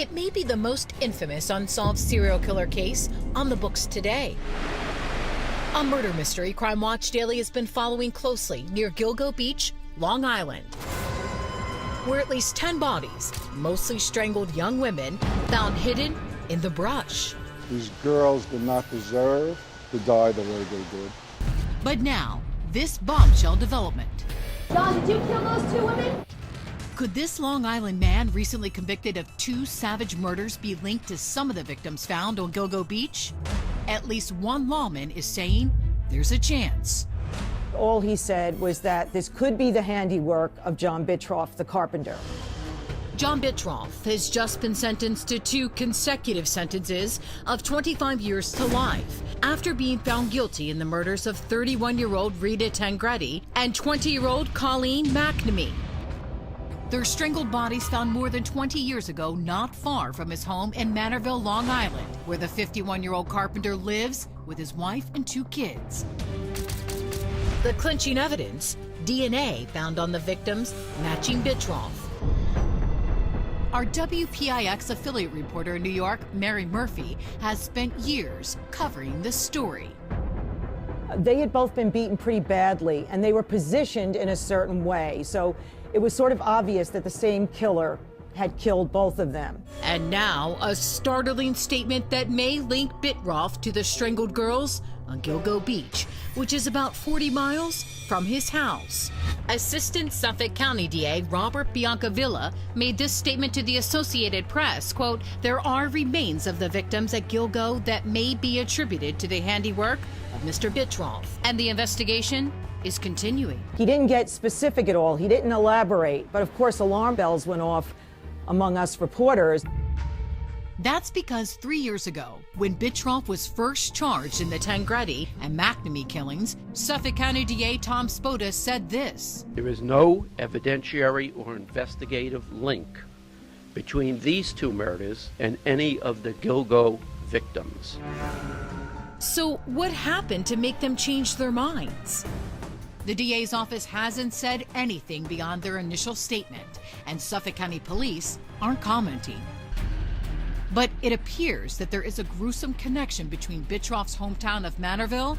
It may be the most infamous unsolved serial killer case on the books today. A murder mystery Crime Watch Daily has been following closely near Gilgo Beach, Long Island, where at least 10 bodies, mostly strangled young women, found hidden in the brush. These girls did not deserve to die the way they did. But now, this bombshell development. John, did you kill those 2 women? Could this Long Island man recently convicted of 2 savage murders be linked to some of the victims found on Gilgo Beach? At least one lawman is saying there's a chance. All he said was that this could be the handiwork of John Bittrolff, the carpenter. John Bittrolff has just been sentenced to 2 consecutive sentences of 25 years to life after being found guilty in the murders of 31-year-old Rita Tangretti and 20-year-old Colleen McNamee. Their strangled bodies found more than 20 years ago not far from his home in Manorville, Long Island, where the 51-year-old carpenter lives with his wife and 2 kids. The clinching evidence, DNA found on the victims matching Bittrolff. Our WPIX affiliate reporter in New York, Mary Murphy, has spent years covering this story. They had both been beaten pretty badly, and they were positioned in a certain way. So it was sort of obvious that the same killer had killed both of them. And now, a startling statement that may link Bittrolff to the strangled girls on Gilgo Beach, which is about 40 miles from his house. Assistant Suffolk County DA Robert Biancavilla made this statement to the Associated Press, quote, "There are remains of the victims at Gilgo that may be attributed to the handiwork of Mr. Bittrolff, and the investigation is continuing." He didn't get specific at all. He didn't elaborate. But of course, alarm bells went off among us reporters. That's because 3 years ago, when Bittrolff was first charged in the Tangretti and McNamee killings, Suffolk County DA Tom Spoda said this: "There is no evidentiary or investigative link between these 2 murders and any of the Gilgo victims." So what happened to make them change their minds? The DA's office hasn't said anything beyond their initial statement, and Suffolk County Police aren't commenting. But it appears that there is a gruesome connection between Bittrolff's hometown of Manorville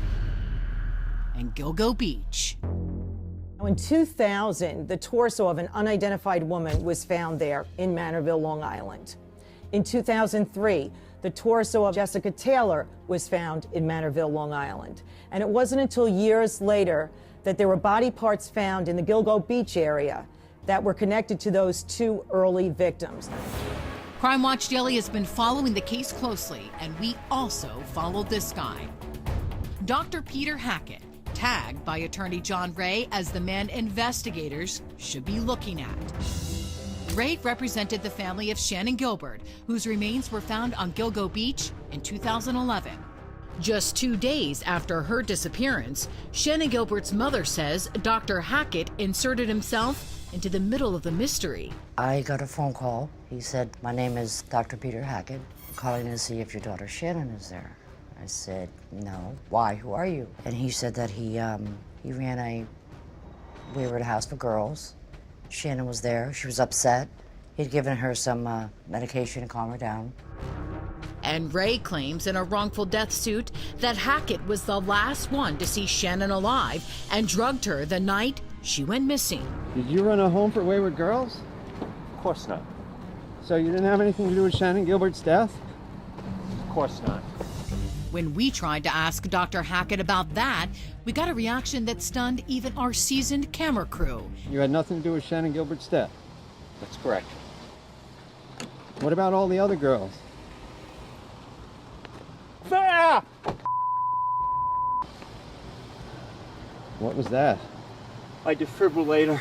and Gilgo Beach. In 2000, the torso of an unidentified woman was found there in Manorville, Long Island. In 2003, the torso of Jessica Taylor was found in Manorville, Long Island. And it wasn't until years later that there were body parts found in the Gilgo Beach area that were connected to those 2 early victims. Crime Watch Daily has been following the case closely, and we also followed this guy. Dr. Peter Hackett, tagged by attorney John Ray as the man investigators should be looking at. Ray represented the family of Shannon Gilbert, whose remains were found on Gilgo Beach in 2011. Just 2 days after her disappearance, Shannon Gilbert's mother says Dr. Hackett inserted himself into the middle of the mystery. I got a phone call. He said, "My name is Dr. Peter Hackett. I'm calling to see if your daughter Shannon is there." I said, "No. Why? Who are you?" And he said that we were at a house for girls. Shannon was there. She was upset. He'd given her some medication to calm her down. And Ray claims in a wrongful death suit that Hackett was the last one to see Shannon alive and drugged her the night she went missing. Did you run a home for wayward girls? Of course not. So you didn't have anything to do with Shannon Gilbert's death? Of course not. When we tried to ask Dr. Hackett about that, we got a reaction that stunned even our seasoned camera crew. You had nothing to do with Shannon Gilbert's death? That's correct. What about all the other girls? Ah! What was that? My defibrillator.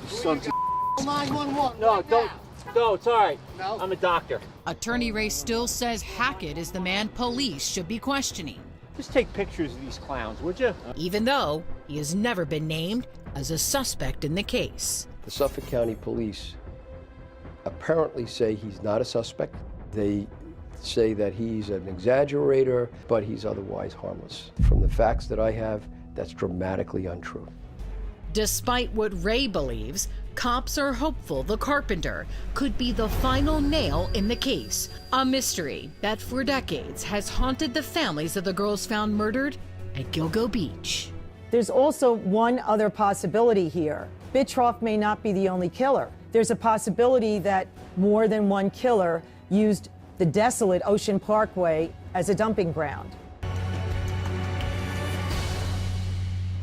Son of 911. No, don't. No, it's all right. No. I'm a doctor. Attorney Ray still says Hackett is the man police should be questioning. Just take pictures of these clowns, would you? Even though he has never been named as a suspect in the case. The Suffolk County Police apparently say he's not a suspect. They say that he's an exaggerator, but he's otherwise harmless. From the facts that I have, that's dramatically untrue. Despite what Ray believes, Cops are hopeful the carpenter could be the final nail in the case, a mystery that for decades has haunted the families of the girls found murdered at Gilgo Beach. There's also one other possibility here. Bittrolff may not be the only killer. There's a possibility that more than one killer used the desolate Ocean Parkway as a dumping ground.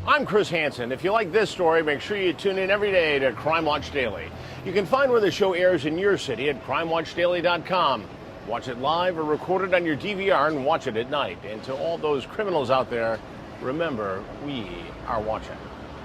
I'm Chris Hansen. If you like this story, make sure you tune in every day to Crime Watch Daily. You can find where the show airs in your city at crimewatchdaily.com. Watch it live or record it on your DVR and watch it at night. And to all those criminals out there, remember, we are watching.